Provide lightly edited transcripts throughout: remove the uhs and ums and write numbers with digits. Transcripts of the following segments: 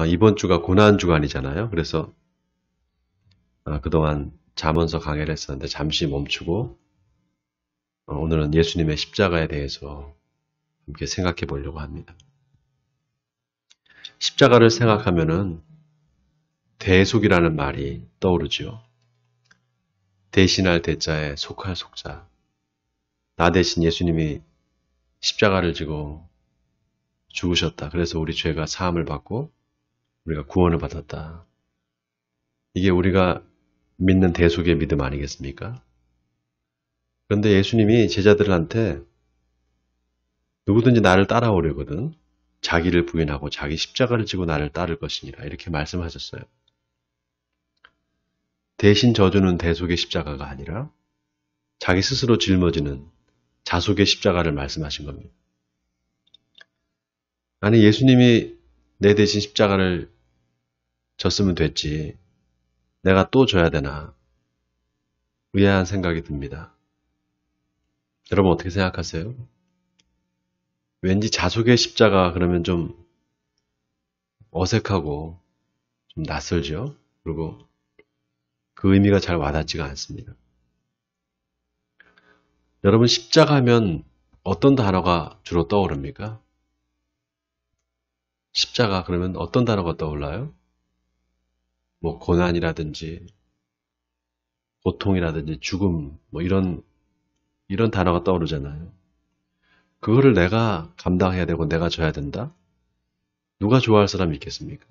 이번 주가 고난 주간이잖아요. 그래서 그동안 잠언서 강해를 했었는데 잠시 멈추고 오늘은 예수님의 십자가에 대해서 함께 생각해 보려고 합니다. 십자가를 생각하면은 대속이라는 말이 떠오르죠. 대신할 대자에 속할 속자. 나 대신 예수님이 십자가를 지고 죽으셨다. 그래서 우리 죄가 사함을 받고 우리가 구원을 받았다. 이게 우리가 믿는 대속의 믿음 아니겠습니까? 그런데 예수님이 제자들한테 누구든지 나를 따라오려거든 자기를 부인하고 자기 십자가를 지고 나를 따를 것이니라 이렇게 말씀하셨어요. 대신 져주는 대속의 십자가가 아니라 자기 스스로 짊어지는 자속의 십자가를 말씀하신 겁니다. 아니 예수님이 내 대신 십자가를 졌으면 됐지 내가 또 져야 되나 의아한 생각이 듭니다. 여러분 어떻게 생각하세요? 왠지 자속의 십자가 그러면 좀 어색하고 좀 낯설죠? 그리고 그 의미가 잘 와닿지가 않습니다. 여러분 십자가 하면 어떤 단어가 주로 떠오릅니까? 십자가 그러면 어떤 단어가 떠올라요? 뭐 고난이라든지 고통이라든지 죽음 뭐 이런 단어가 떠오르잖아요. 그거를 내가 감당해야 되고 내가 져야 된다? 누가 좋아할 사람이 있겠습니까?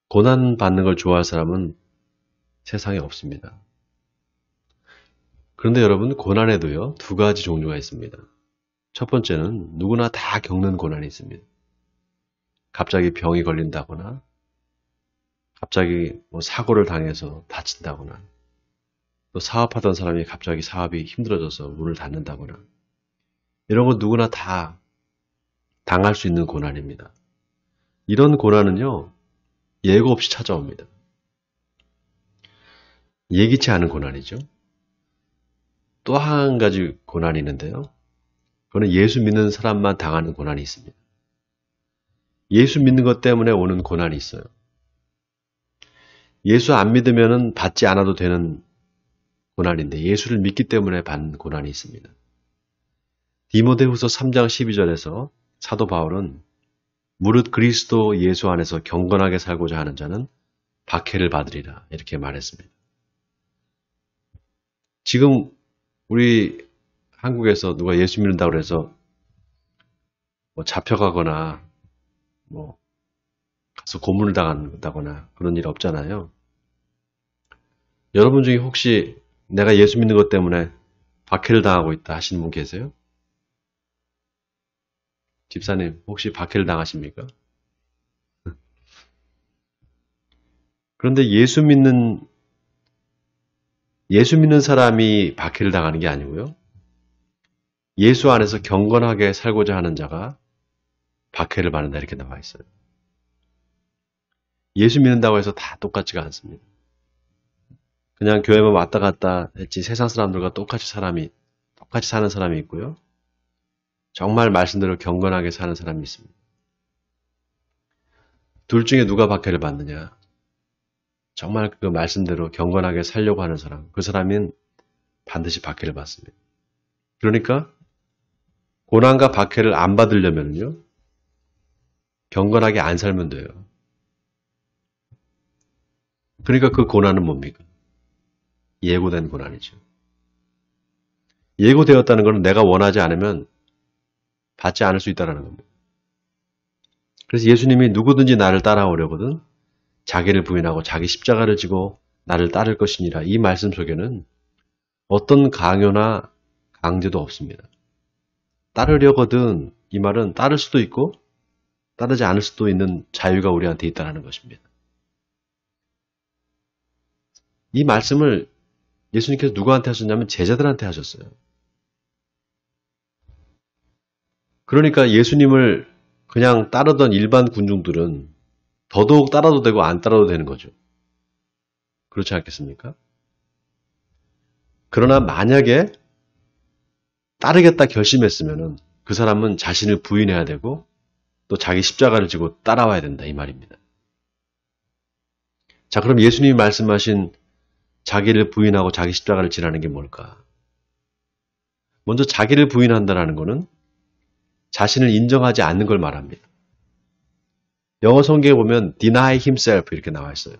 고난 받는 걸 좋아할 사람은 세상에 없습니다. 그런데 여러분 고난에도요 두 가지 종류가 있습니다. 첫 번째는 누구나 다 겪는 고난이 있습니다. 갑자기 병이 걸린다거나 갑자기 뭐 사고를 당해서 다친다거나 또 사업하던 사람이 갑자기 사업이 힘들어져서 문을 닫는다거나 이런 거 누구나 다 당할 수 있는 고난입니다. 이런 고난은요 예고 없이 찾아옵니다. 예기치 않은 고난이죠. 또 한 가지 고난이 있는데요. 그거는 예수 믿는 사람만 당하는 고난이 있습니다. 예수 믿는 것 때문에 오는 고난이 있어요. 예수 안 믿으면 받지 않아도 되는 고난인데 예수를 믿기 때문에 받는 고난이 있습니다. 디모데후서 3장 12절에서 사도 바울은 무릇 그리스도 예수 안에서 경건하게 살고자 하는 자는 박해를 받으리라 이렇게 말했습니다. 지금 우리 한국에서 누가 예수 믿는다고 해서 뭐 잡혀가거나 뭐 가서 고문을 당한다거나 그런 일 없잖아요. 여러분 중에 혹시 내가 예수 믿는 것 때문에 박해를 당하고 있다 하시는 분 계세요? 집사님 혹시 박해를 당하십니까? 그런데 예수 믿는 사람이 박해를 당하는 게 아니고요. 예수 안에서 경건하게 살고자 하는 자가 박해를 받는다 이렇게 나와 있어요. 예수 믿는다고 해서 다 똑같지가 않습니다. 그냥 교회만 왔다 갔다 했지 세상 사람들과 똑같이 사는 사람이 있고요. 정말 말씀대로 경건하게 사는 사람이 있습니다. 둘 중에 누가 박해를 받느냐? 정말 그 말씀대로 경건하게 살려고 하는 사람, 그 사람은 반드시 박해를 받습니다. 그러니까 고난과 박해를 안 받으려면요, 경건하게 안 살면 돼요. 그러니까 그 고난은 뭡니까? 예고된 고난이죠. 예고되었다는 것은 내가 원하지 않으면 받지 않을 수 있다는 겁니다. 그래서 예수님이 누구든지 나를 따라오려거든 자기를 부인하고 자기 십자가를 지고 나를 따를 것이니라 이 말씀 속에는 어떤 강요나 강제도 없습니다. 따르려거든 이 말은 따를 수도 있고 따르지 않을 수도 있는 자유가 우리한테 있다는 것입니다. 이 말씀을 예수님께서 누구한테 하셨냐면 제자들한테 하셨어요. 그러니까 예수님을 그냥 따르던 일반 군중들은 더더욱 따라도 되고 안 따라도 되는 거죠. 그렇지 않겠습니까? 그러나 만약에 따르겠다 결심했으면 그 사람은 자신을 부인해야 되고 또 자기 십자가를 지고 따라와야 된다 이 말입니다. 자, 그럼 예수님이 말씀하신 자기를 부인하고 자기 십자가를 지라는 게 뭘까? 먼저 자기를 부인한다는 것은 자신을 인정하지 않는 걸 말합니다. 영어 성경에 보면 deny himself 이렇게 나와 있어요.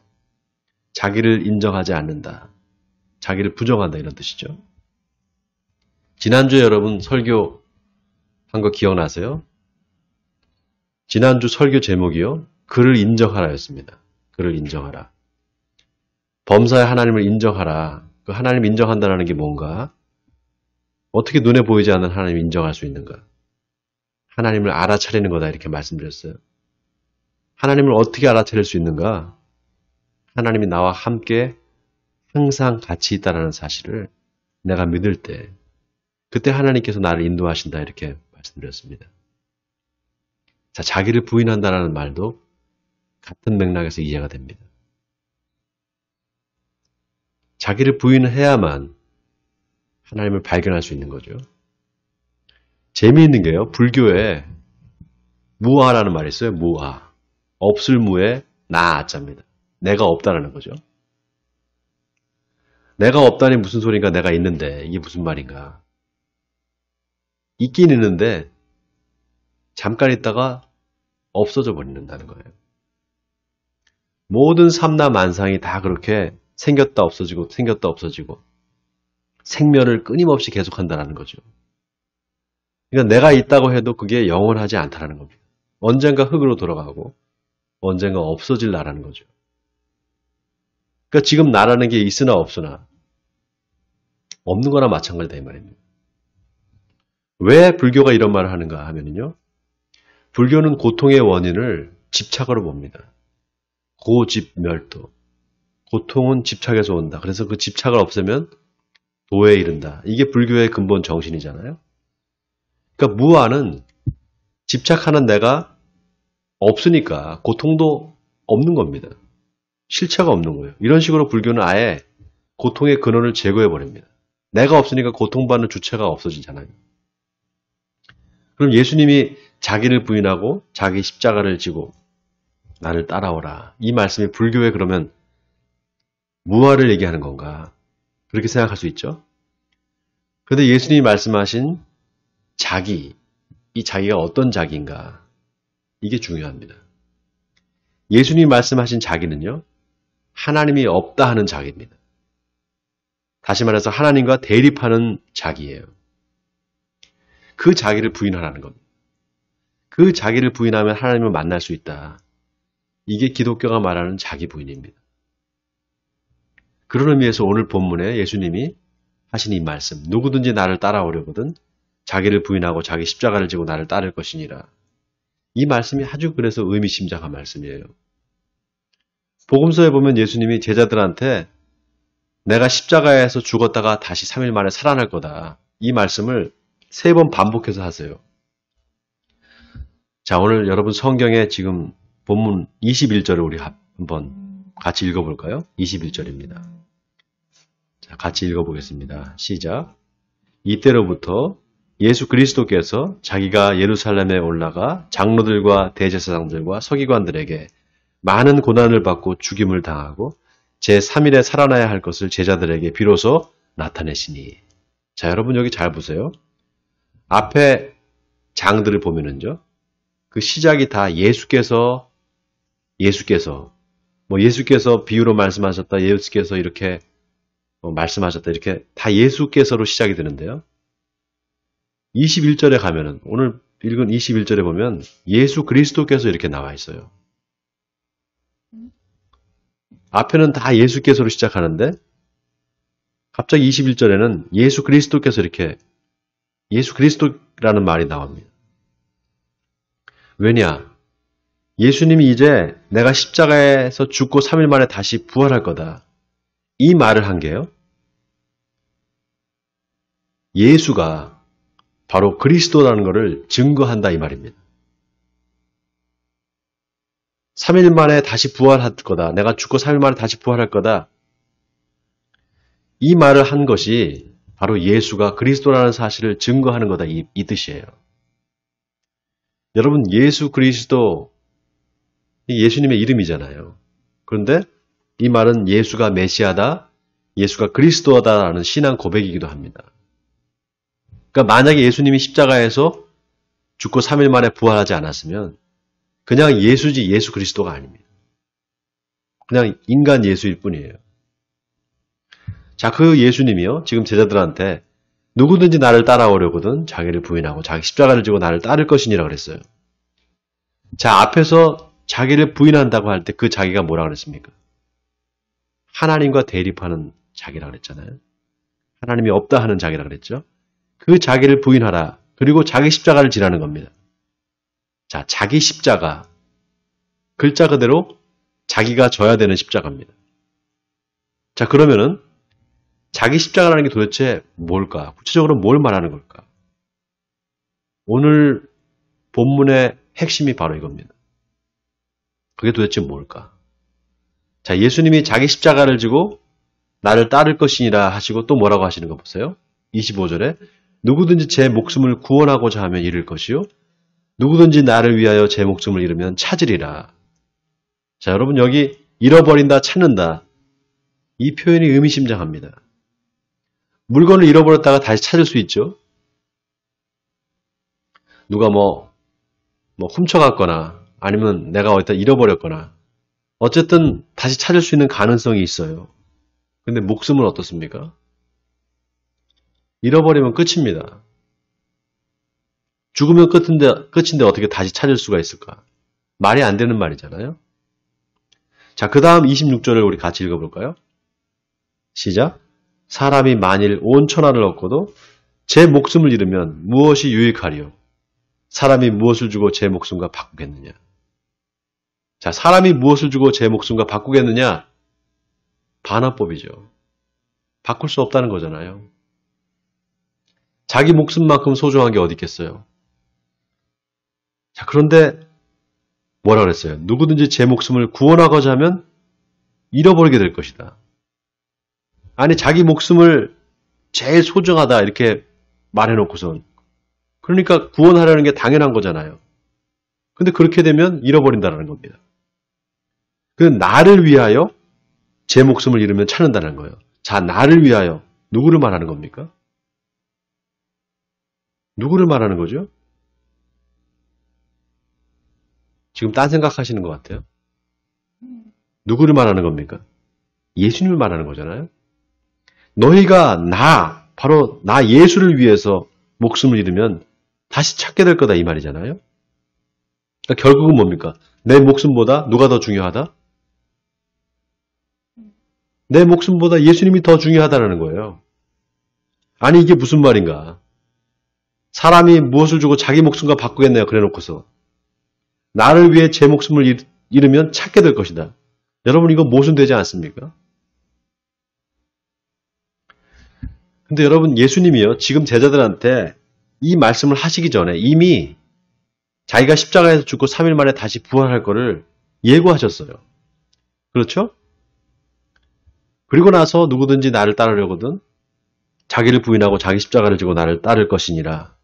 자기를 인정하지 않는다. 자기를 부정한다 이런 뜻이죠. 지난주에 여러분 설교한 거 기억나세요? 지난주 설교 제목이요. 그를 인정하라였습니다. 그를 인정하라. 범사의 하나님을 인정하라. 그 하나님 인정한다는 게 뭔가? 어떻게 눈에 보이지 않는 하나님을 인정할 수 있는가? 하나님을 알아차리는 거다 이렇게 말씀드렸어요. 하나님을 어떻게 알아차릴 수 있는가? 하나님이 나와 함께 항상 같이 있다는 사실을 내가 믿을 때 그때 하나님께서 나를 인도하신다 이렇게 말씀드렸습니다. 자, 자기를 부인한다는 말도 같은 맥락에서 이해가 됩니다. 자기를 부인해야만 하나님을 발견할 수 있는 거죠. 재미있는 게요. 불교에 무아라는 말이 있어요. 무아. 없을 무에 나아자입니다. 내가 없다라는 거죠. 내가 없다니 무슨 소린가 내가 있는데 이게 무슨 말인가. 있긴 있는데 잠깐 있다가 없어져 버린다는 거예요. 모든 삼라만상이 다 그렇게 생겼다 없어지고 생겼다 없어지고 생멸을 끊임없이 계속한다는 거죠. 그러니까 내가 있다고 해도 그게 영원하지 않다는 겁니다. 언젠가 흙으로 돌아가고 언젠가 없어질 나라는 거죠. 그러니까 지금 나라는 게 있으나 없으나 없는 거나 마찬가지다 이 말입니다. 왜 불교가 이런 말을 하는가 하면요. 불교는 고통의 원인을 집착으로 봅니다. 고집멸도. 고통은 집착에서 온다. 그래서 그 집착을 없애면 도에 이른다. 이게 불교의 근본 정신이잖아요. 그러니까 무아는 집착하는 내가 없으니까 고통도 없는 겁니다. 실체가 없는 거예요. 이런 식으로 불교는 아예 고통의 근원을 제거해버립니다. 내가 없으니까 고통받는 주체가 없어지잖아요. 그럼 예수님이 자기를 부인하고 자기 십자가를 지고 나를 따라오라. 이 말씀이 불교에 그러면 무아를 얘기하는 건가? 그렇게 생각할 수 있죠. 그런데 예수님이 말씀하신 자기, 이 자기가 어떤 자기인가? 이게 중요합니다. 예수님이 말씀하신 자기는요. 하나님이 없다 하는 자기입니다. 다시 말해서 하나님과 대립하는 자기예요. 그 자기를 부인하라는 겁니다. 그 자기를 부인하면 하나님을 만날 수 있다. 이게 기독교가 말하는 자기 부인입니다. 그런 의미에서 오늘 본문에 예수님이 하신 이 말씀, 누구든지 나를 따라오려거든 자기를 부인하고 자기 십자가를 지고 나를 따를 것이니라. 이 말씀이 아주 그래서 의미심장한 말씀이에요. 복음서에 보면 예수님이 제자들한테 내가 십자가에서 죽었다가 다시 3일 만에 살아날 거다. 이 말씀을 3번 반복해서 하세요. 자, 오늘 여러분 성경에 지금 본문 21절을 우리 한번 같이 읽어볼까요? 21절입니다. 자, 같이 읽어보겠습니다. 시작. 이때로부터 예수 그리스도께서 자기가 예루살렘에 올라가 장로들과 대제사장들과 서기관들에게 많은 고난을 받고 죽임을 당하고 제3일에 살아나야 할 것을 제자들에게 비로소 나타내시니. 자, 여러분 여기 잘 보세요. 앞에 장들을 보면은요. 그 시작이 다 예수께서 비유로 말씀하셨다. 예수께서 이렇게 말씀하셨다. 이렇게 다 예수께서로 시작이 되는데요. 21절에 가면은 오늘 읽은 21절에 보면 예수 그리스도께서 이렇게 나와 있어요. 앞에는 다 예수께서로 시작하는데 갑자기 21절에는 예수 그리스도께서 이렇게 예수 그리스도라는 말이 나옵니다. 왜냐? 예수님이 이제 내가 십자가에서 죽고 3일 만에 다시 부활할 거다. 이 말을 한 게요. 예수가 바로 그리스도라는 것을 증거한다 이 말입니다. 3일 만에 다시 부활할 거다. 내가 죽고 3일 만에 다시 부활할 거다. 이 말을 한 것이 바로 예수가 그리스도라는 사실을 증거하는 거다 이 뜻이에요. 여러분, 예수 그리스도, 예수님의 이름이잖아요. 그런데 이 말은 예수가 메시아다, 예수가 그리스도다라는 신앙 고백이기도 합니다. 그러니까 만약에 예수님이 십자가에서 죽고 3일 만에 부활하지 않았으면 그냥 예수지 예수 그리스도가 아닙니다. 그냥 인간 예수일 뿐이에요. 자, 그 예수님이요, 지금 제자들한테 누구든지 나를 따라오려거든 자기를 부인하고 자기 십자가를 지고 나를 따를 것이니라 그랬어요. 자, 앞에서 자기를 부인한다고 할 때 그 자기가 뭐라 그랬습니까? 하나님과 대립하는 자기라 그랬잖아요. 하나님이 없다 하는 자기라 그랬죠. 그 자기를 부인하라. 그리고 자기 십자가를 지라는 겁니다. 자, 자기 십자가. 글자 그대로 자기가 져야 되는 십자가입니다. 자, 그러면은 자기 십자가라는 게 도대체 뭘까? 구체적으로 뭘 말하는 걸까? 오늘 본문의 핵심이 바로 이겁니다. 그게 도대체 뭘까? 자, 예수님이 자기 십자가를 지고 나를 따를 것이니라 하시고 또 뭐라고 하시는 거 보세요. 25절에 누구든지 제 목숨을 구원하고자 하면 잃을 것이요. 누구든지 나를 위하여 제 목숨을 잃으면 찾으리라. 자, 여러분 여기 잃어버린다, 찾는다. 이 표현이 의미심장합니다. 물건을 잃어버렸다가 다시 찾을 수 있죠. 누가 뭐 훔쳐갔거나 아니면 내가 어디다 잃어버렸거나 어쨌든 다시 찾을 수 있는 가능성이 있어요. 근데 목숨은 어떻습니까? 잃어버리면 끝입니다. 죽으면 끝인데 어떻게 다시 찾을 수가 있을까? 말이 안 되는 말이잖아요. 자, 그 다음 26절을 우리 같이 읽어볼까요? 시작. 사람이 만일 온 천하를 얻고도 제 목숨을 잃으면 무엇이 유익하리요? 사람이 무엇을 주고 제 목숨과 바꾸겠느냐? 자, 사람이 무엇을 주고 제 목숨과 바꾸겠느냐? 반환법이죠. 바꿀 수 없다는 거잖아요. 자기 목숨만큼 소중한 게 어디 있겠어요? 자, 그런데 뭐라 그랬어요? 누구든지 제 목숨을 구원하고자 하면 잃어버리게 될 것이다. 아니, 자기 목숨을 제일 소중하다 이렇게 말해놓고선 그러니까 구원하려는 게 당연한 거잖아요. 근데 그렇게 되면 잃어버린다는 겁니다. 그 나를 위하여 제 목숨을 잃으면 찾는다는 거예요. 자, 나를 위하여 누구를 말하는 겁니까? 누구를 말하는 거죠? 지금 딴 생각하시는 것 같아요. 누구를 말하는 겁니까? 예수님을 말하는 거잖아요. 너희가 바로 나 예수를 위해서 목숨을 잃으면 다시 찾게 될 거다 이 말이잖아요. 그러니까 결국은 뭡니까? 내 목숨보다 누가 더 중요하다? 내 목숨보다 예수님이 더 중요하다는 거예요. 아니 이게 무슨 말인가? 사람이 무엇을 주고 자기 목숨과 바꾸겠네요. 그래놓고서 나를 위해 제 목숨을 잃으면 찾게 될 것이다. 여러분 이거 모순되지 않습니까? 근데 여러분 예수님이요. 지금 제자들한테 이 말씀을 하시기 전에 이미 자기가 십자가에서 죽고 3일 만에 다시 부활할 거를 예고하셨어요. 그렇죠? 그리고 나서 누구든지 나를 따르려거든 자기를 부인하고 자기 십자가를 지고 나를 따를 것이니라.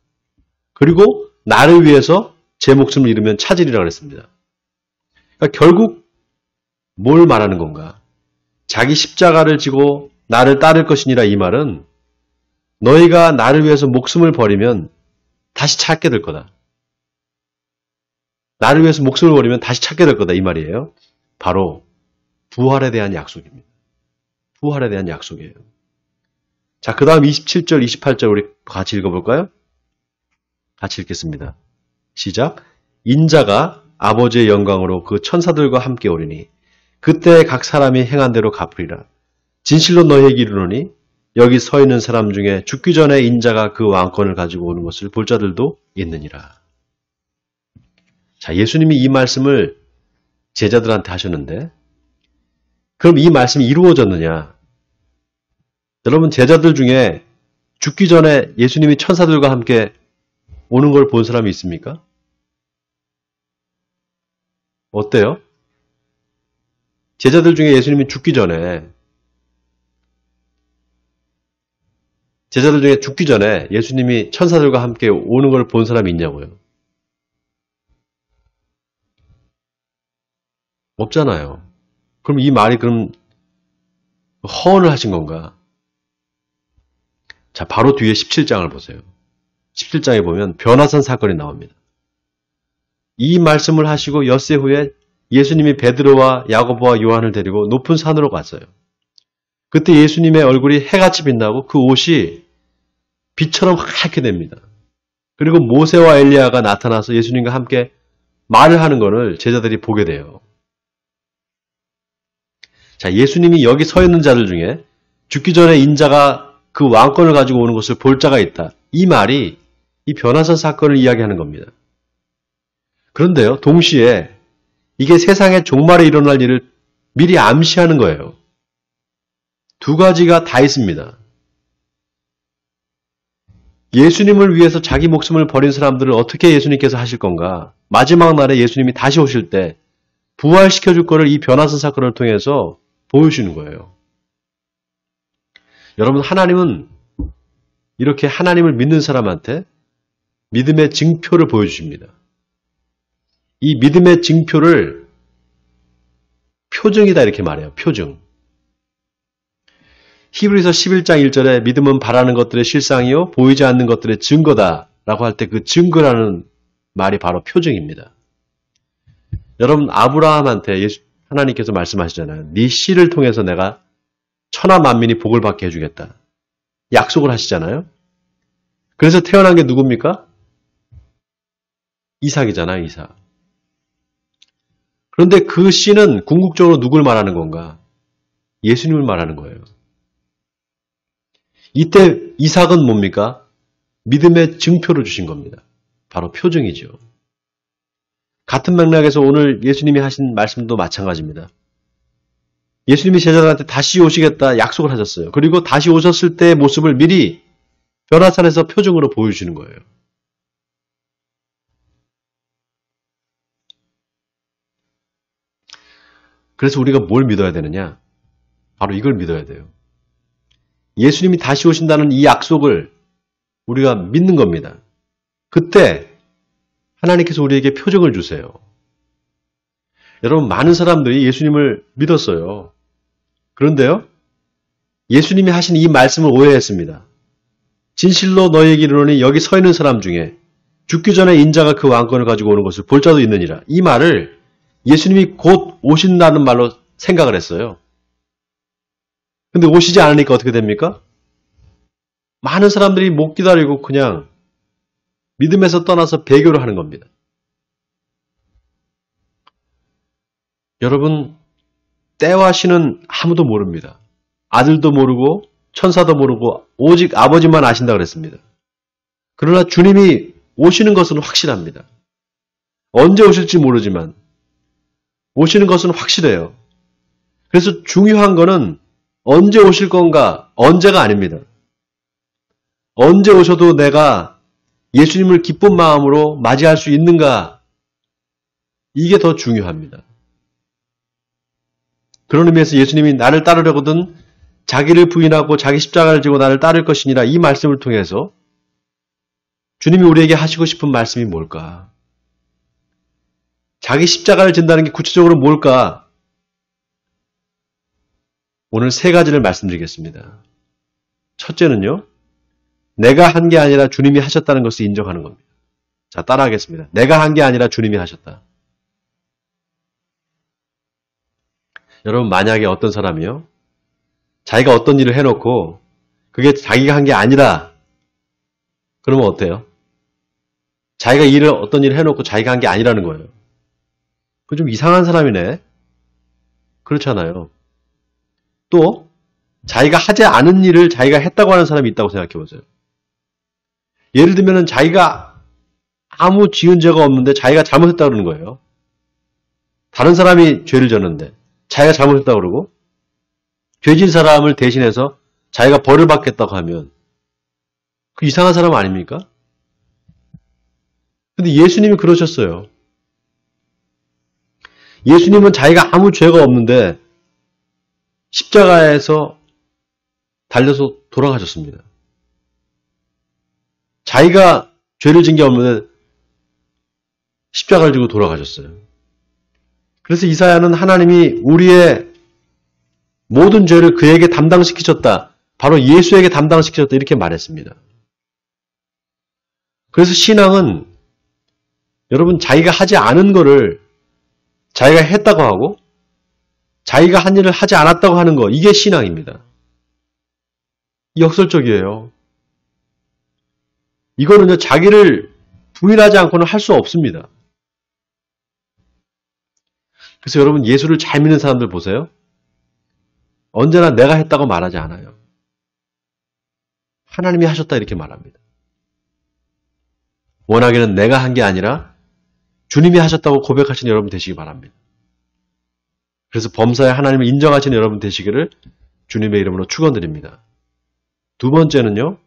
그리고 나를 위해서 제 목숨을 잃으면 찾으리라 그랬습니다. 그러니까 결국 뭘 말하는 건가? 자기 십자가를 지고 나를 따를 것이니라 이 말은 너희가 나를 위해서 목숨을 버리면 다시 찾게 될 거다. 나를 위해서 목숨을 버리면 다시 찾게 될 거다 이 말이에요. 바로 부활에 대한 약속입니다. 부활에 대한 약속이에요. 자, 그 다음 27절, 28절 우리 같이 읽어볼까요? 같이 읽겠습니다. 시작. 인자가 아버지의 영광으로 그 천사들과 함께 오리니 그때 각 사람이 행한 대로 갚으리라. 진실로 너희에게 이르노니 여기 서 있는 사람 중에 죽기 전에 인자가 그 왕권을 가지고 오는 것을 볼 자들도 있느니라. 자, 예수님이 이 말씀을 제자들한테 하셨는데 그럼 이 말씀이 이루어졌느냐? 여러분 제자들 중에 죽기 전에 예수님이 천사들과 함께 오는 걸 본 사람이 있습니까? 어때요? 제자들 중에 예수님이 죽기 전에 예수님이 천사들과 함께 오는 걸 본 사람이 있냐고요. 없잖아요. 그럼 이 말이 그럼 허언을 하신 건가? 자, 바로 뒤에 17장을 보세요. 17장에 보면 변화산 사건이 나옵니다. 이 말씀을 하시고 엿새 후에 예수님이 베드로와 야고보와 요한을 데리고 높은 산으로 갔어요. 그때 예수님의 얼굴이 해같이 빛나고 그 옷이 빛처럼 하얗게 됩니다. 그리고 모세와 엘리야가 나타나서 예수님과 함께 말을 하는 것을 제자들이 보게 돼요. 자, 예수님이 여기 서 있는 자들 중에 죽기 전에 인자가 그 왕권을 가지고 오는 것을 볼 자가 있다. 이 말이 이 변화산 사건을 이야기하는 겁니다. 그런데요, 동시에 이게 세상의 종말에 일어날 일을 미리 암시하는 거예요. 두 가지가 다 있습니다. 예수님을 위해서 자기 목숨을 버린 사람들을 어떻게 예수님께서 하실 건가? 마지막 날에 예수님이 다시 오실 때 부활시켜 줄 거를 이 변화산 사건을 통해서 보여주는 거예요. 여러분, 하나님은 이렇게 하나님을 믿는 사람한테 믿음의 증표를 보여주십니다. 이 믿음의 증표를 표징이다 이렇게 말해요. 표징. 히브리서 11장 1절에 믿음은 바라는 것들의 실상이요 보이지 않는 것들의 증거다 라고 할 때 그 증거라는 말이 바로 표징입니다. 여러분, 아브라함한테 하나님께서 말씀하시잖아요. 네 씨를 통해서 내가 천하 만민이 복을 받게 해주겠다. 약속을 하시잖아요. 그래서 태어난 게 누굽니까? 이삭이잖아요. 이삭. 그런데 그 씨는 궁극적으로 누굴 말하는 건가? 예수님을 말하는 거예요. 이때 이삭은 뭡니까? 믿음의 증표를 주신 겁니다. 바로 표징이죠. 같은 맥락에서 오늘 예수님이 하신 말씀도 마찬가지입니다. 예수님이 제자들한테 다시 오시겠다 약속을 하셨어요. 그리고 다시 오셨을 때의 모습을 미리 변화산에서 표징으로 보여주시는 거예요. 그래서 우리가 뭘 믿어야 되느냐? 바로 이걸 믿어야 돼요. 예수님이 다시 오신다는 이 약속을 우리가 믿는 겁니다. 그때 하나님께서 우리에게 표징을 주세요. 여러분, 많은 사람들이 예수님을 믿었어요. 그런데요, 예수님이 하신 이 말씀을 오해했습니다. 진실로 너희에게 이르노니 여기 서 있는 사람 중에 죽기 전에 인자가 그 왕권을 가지고 오는 것을 볼 자도 있느니라. 이 말을 예수님이 곧 오신다는 말로 생각을 했어요. 근데 오시지 않으니까 어떻게 됩니까? 많은 사람들이 못 기다리고 그냥 믿음에서 떠나서 배교를 하는 겁니다. 여러분, 때와 시는 아무도 모릅니다. 아들도 모르고 천사도 모르고 오직 아버지만 아신다 그랬습니다. 그러나 주님이 오시는 것은 확실합니다. 언제 오실지 모르지만 오시는 것은 확실해요. 그래서 중요한 거는 언제 오실 건가, 언제가 아닙니다. 언제 오셔도 내가 예수님을 기쁜 마음으로 맞이할 수 있는가, 이게 더 중요합니다. 그런 의미에서 예수님이 나를 따르려거든 자기를 부인하고 자기 십자가를 지고 나를 따를 것이니라, 이 말씀을 통해서 주님이 우리에게 하시고 싶은 말씀이 뭘까? 자기 십자가를 진다는 게 구체적으로 뭘까? 오늘 세 가지를 말씀드리겠습니다. 첫째는요, 내가 한 게 아니라 주님이 하셨다는 것을 인정하는 겁니다. 자, 따라하겠습니다. 내가 한 게 아니라 주님이 하셨다. 여러분, 만약에 어떤 사람이요, 자기가 어떤 일을 해놓고 그게 자기가 한 게 아니라, 그러면 어때요? 자기가 어떤 일을 해놓고 자기가 한 게 아니라는 거예요. 그건 좀 이상한 사람이네. 그렇잖아요. 또 자기가 하지 않은 일을 자기가 했다고 하는 사람이 있다고 생각해 보세요. 예를 들면 자기가 아무 지은 죄가 없는데 자기가 잘못했다고 그러는 거예요. 다른 사람이 죄를 졌는데 자기가 잘못했다고 그러고, 죄진 사람을 대신해서 자기가 벌을 받겠다고 하면 그 이상한 사람 아닙니까? 근데 예수님이 그러셨어요. 예수님은 자기가 아무 죄가 없는데 십자가에서 달려서 돌아가셨습니다. 자기가 죄를 진 게 없는데 십자가를 지고 돌아가셨어요. 그래서 이사야는 하나님이 우리의 모든 죄를 그에게 담당시키셨다. 바로 예수에게 담당시키셨다. 이렇게 말했습니다. 그래서 신앙은 여러분 자기가 하지 않은 거를 자기가 했다고 하고 자기가 한 일을 하지 않았다고 하는 거, 이게 신앙입니다. 역설적이에요. 이거는요, 자기를 부인하지 않고는 할 수 없습니다. 그래서 여러분 예수를 잘 믿는 사람들 보세요. 언제나 내가 했다고 말하지 않아요. 하나님이 하셨다 이렇게 말합니다. 원하기는 내가 한 게 아니라 주님이 하셨다고 고백하시는 여러분 되시기 바랍니다. 그래서 범사에 하나님을 인정하시는 여러분 되시기를 주님의 이름으로 축원드립니다. 두 번째는요.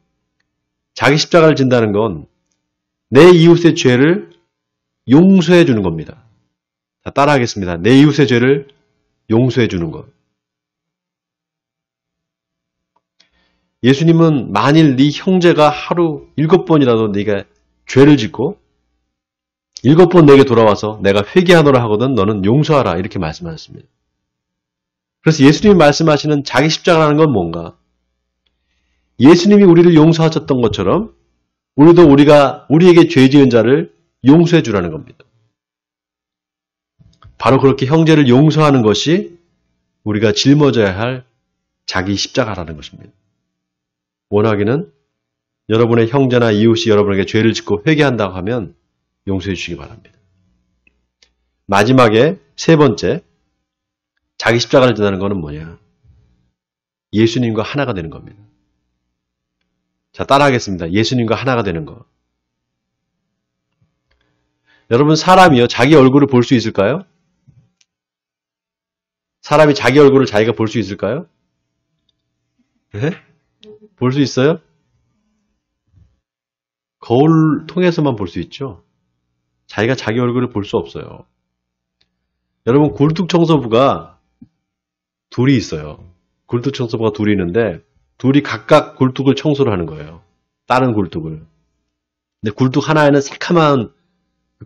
자기 십자가를 진다는 건 내 이웃의 죄를 용서해 주는 겁니다. 자, 따라하겠습니다. 내 이웃의 죄를 용서해 주는 것. 예수님은 만일 네 형제가 하루 7번이라도 네가 죄를 짓고 7번 내게 돌아와서 내가 회개하노라 하거든 너는 용서하라 이렇게 말씀하셨습니다. 그래서 예수님이 말씀하시는 자기 십자가라는 건 뭔가? 예수님이 우리를 용서하셨던 것처럼 우리도 우리에게 죄 지은 자를 용서해 주라는 겁니다. 바로 그렇게 형제를 용서하는 것이 우리가 짊어져야 할 자기 십자가라는 것입니다. 원하기는 여러분의 형제나 이웃이 여러분에게 죄를 짓고 회개한다고 하면 용서해 주시기 바랍니다. 마지막에 세 번째, 자기 십자가를 지나는 것은 뭐냐? 예수님과 하나가 되는 겁니다. 자, 따라하겠습니다. 예수님과 하나가 되는 것. 여러분, 사람이요, 자기 얼굴을 볼 수 있을까요? 사람이 자기 얼굴을 자기가 볼 수 있을까요? 네? 볼 수 있어요? 거울 통해서만 볼 수 있죠. 자기가 자기 얼굴을 볼 수 없어요. 여러분, 굴뚝청소부가 둘이 있어요. 굴뚝청소부가 둘이 있는데 둘이 각각 굴뚝을 청소를 하는 거예요. 다른 굴뚝을. 근데 굴뚝 하나에는 새카만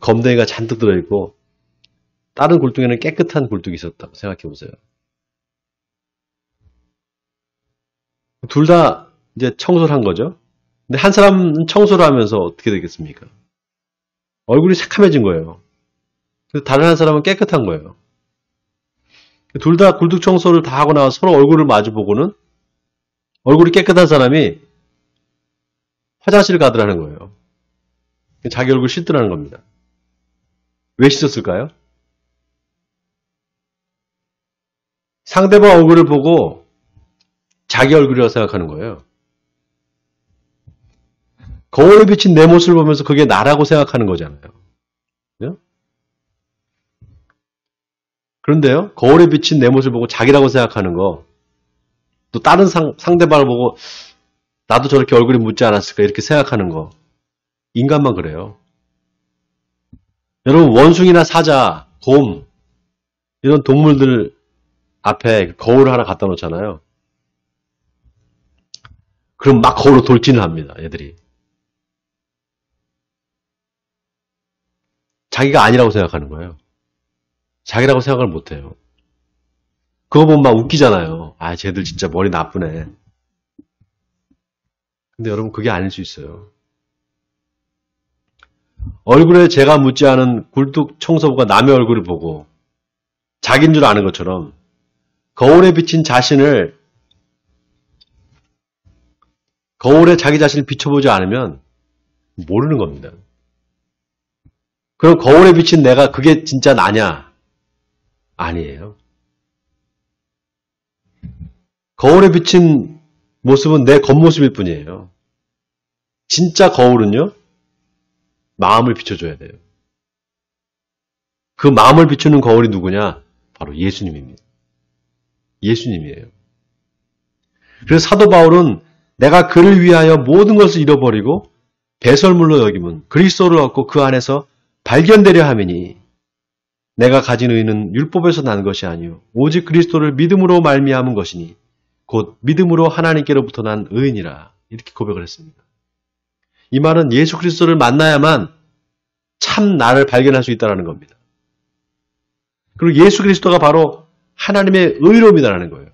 검댕이가 잔뜩 들어있고 다른 굴뚝에는 깨끗한 굴뚝이 있었다고 생각해 보세요. 둘 다 이제 청소를 한 거죠. 근데 한 사람은 청소를 하면서 어떻게 되겠습니까? 얼굴이 새카매진 거예요. 근데 다른 한 사람은 깨끗한 거예요. 둘 다 굴뚝 청소를 다 하고 나서 서로 얼굴을 마주보고는 얼굴이 깨끗한 사람이 화장실을 가더라는 거예요. 자기 얼굴 씻더라는 겁니다. 왜 씻었을까요? 상대방 얼굴을 보고 자기 얼굴이라고 생각하는 거예요. 거울에 비친 내 모습을 보면서 그게 나라고 생각하는 거잖아요. 그런데요, 거울에 비친 내 모습을 보고 자기라고 생각하는 거, 또 다른 상대방을 보고 나도 저렇게 얼굴이 묻지 않았을까 이렇게 생각하는 거, 인간만 그래요. 여러분, 원숭이나 사자, 곰 이런 동물들 앞에 거울을 하나 갖다 놓잖아요. 그럼 막 거울로 돌진을 합니다. 애들이. 자기가 아니라고 생각하는 거예요. 자기라고 생각을 못해요. 그거 보면 막 웃기잖아요. 아, 쟤들 진짜 머리 나쁘네. 근데 여러분, 그게 아닐 수 있어요. 얼굴에 죄가 묻지 않은 굴뚝 청소부가 남의 얼굴을 보고 자기인 줄 아는 것처럼 거울에 비친 자신을, 거울에 자기 자신을 비춰보지 않으면 모르는 겁니다. 그럼 거울에 비친 내가 그게 진짜 나냐? 아니에요. 거울에 비친 모습은 내 겉모습일 뿐이에요. 진짜 거울은요, 마음을 비춰줘야 돼요. 그 마음을 비추는 거울이 누구냐? 바로 예수님입니다. 예수님이에요. 그래서 사도 바울은 내가 그를 위하여 모든 것을 잃어버리고 배설물로 여김은 그리스도를 얻고 그 안에서 발견되려 함이니 내가 가진 의는 율법에서 난 것이 아니요 오직 그리스도를 믿음으로 말미암은 것이니 곧 믿음으로 하나님께로부터 난 의인이라 이렇게 고백을 했습니다. 이 말은 예수 그리스도를 만나야만 참 나를 발견할 수 있다는 겁니다. 그리고 예수 그리스도가 바로 하나님의 의로움이라는 거예요.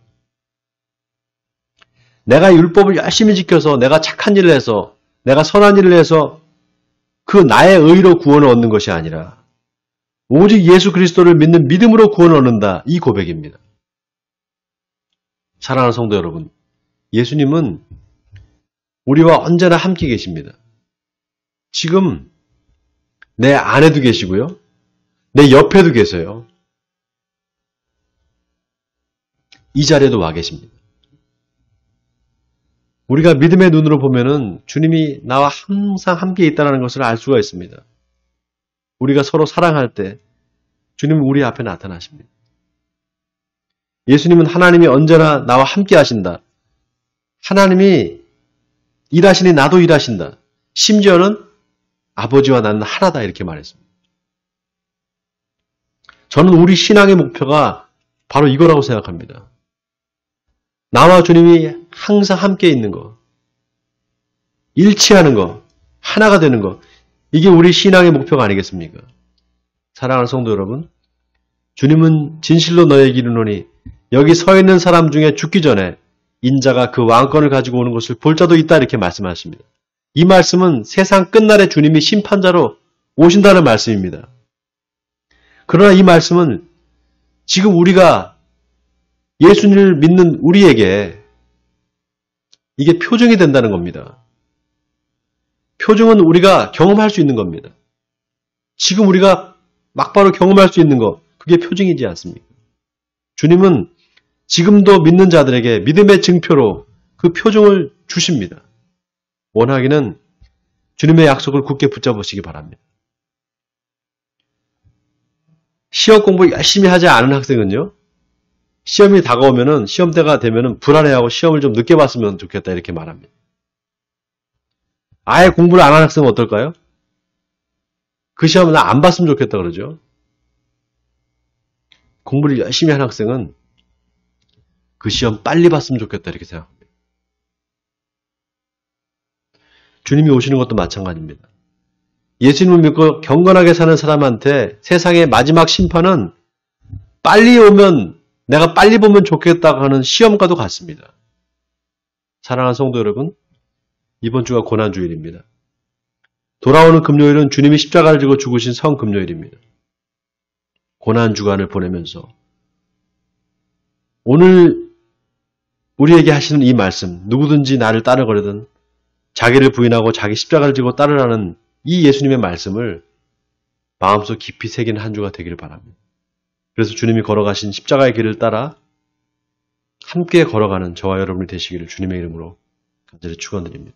내가 율법을 열심히 지켜서 내가 착한 일을 해서 내가 선한 일을 해서 그 나의 의로 구원을 얻는 것이 아니라 오직 예수 그리스도를 믿는 믿음으로 구원을 얻는다. 이 고백입니다. 사랑하는 성도 여러분, 예수님은 우리와 언제나 함께 계십니다. 지금 내 안에도 계시고요. 내 옆에도 계세요. 이 자리에도 와 계십니다. 우리가 믿음의 눈으로 보면은 주님이 나와 항상 함께 있다는 것을 알 수가 있습니다. 우리가 서로 사랑할 때 주님은 우리 앞에 나타나십니다. 예수님은 하나님이 언제나 나와 함께 하신다. 하나님이 일하시니 나도 일하신다. 심지어는 아버지와 나는 하나다 이렇게 말했습니다. 저는 우리 신앙의 목표가 바로 이거라고 생각합니다. 나와 주님이 항상 함께 있는 것, 일치하는 것, 하나가 되는 것, 이게 우리 신앙의 목표가 아니겠습니까? 사랑하는 성도 여러분, 주님은 진실로 너에게 이르노니 여기 서 있는 사람 중에 죽기 전에 인자가 그 왕권을 가지고 오는 것을 볼 자도 있다 이렇게 말씀하십니다. 이 말씀은 세상 끝날에 주님이 심판자로 오신다는 말씀입니다. 그러나 이 말씀은 지금 우리가 예수님을 믿는 우리에게 이게 표정이 된다는 겁니다. 표정은 우리가 경험할 수 있는 겁니다. 지금 우리가 막바로 경험할 수 있는 것, 그게 표징이지 않습니까? 주님은 지금도 믿는 자들에게 믿음의 증표로 그 표징을 주십니다. 원하기는 주님의 약속을 굳게 붙잡으시기 바랍니다. 시험 공부 열심히 하지 않은 학생은요, 시험이 다가오면은, 시험대가 되면은 불안해하고 시험을 좀 늦게 봤으면 좋겠다 이렇게 말합니다. 아예 공부를 안 한 학생은 어떨까요? 그 시험을 나 안 봤으면 좋겠다 그러죠. 공부를 열심히 한 학생은 그 시험 빨리 봤으면 좋겠다 이렇게 생각합니다. 주님이 오시는 것도 마찬가지입니다. 예수님을 믿고 경건하게 사는 사람한테 세상의 마지막 심판은 빨리 오면 내가 빨리 보면 좋겠다고 하는 시험과도 같습니다. 사랑하는 성도 여러분, 이번 주가 고난주일입니다. 돌아오는 금요일은 주님이 십자가를 지고 죽으신 성금요일입니다. 고난주간을 보내면서 오늘 우리에게 하시는 이 말씀, 누구든지 나를 따르거든 자기를 부인하고 자기 십자가를 지고 따르라는 이 예수님의 말씀을 마음속 깊이 새기는 한 주가 되기를 바랍니다. 그래서 주님이 걸어가신 십자가의 길을 따라 함께 걸어가는 저와 여러분이 되시기를 주님의 이름으로 간절히 축원드립니다.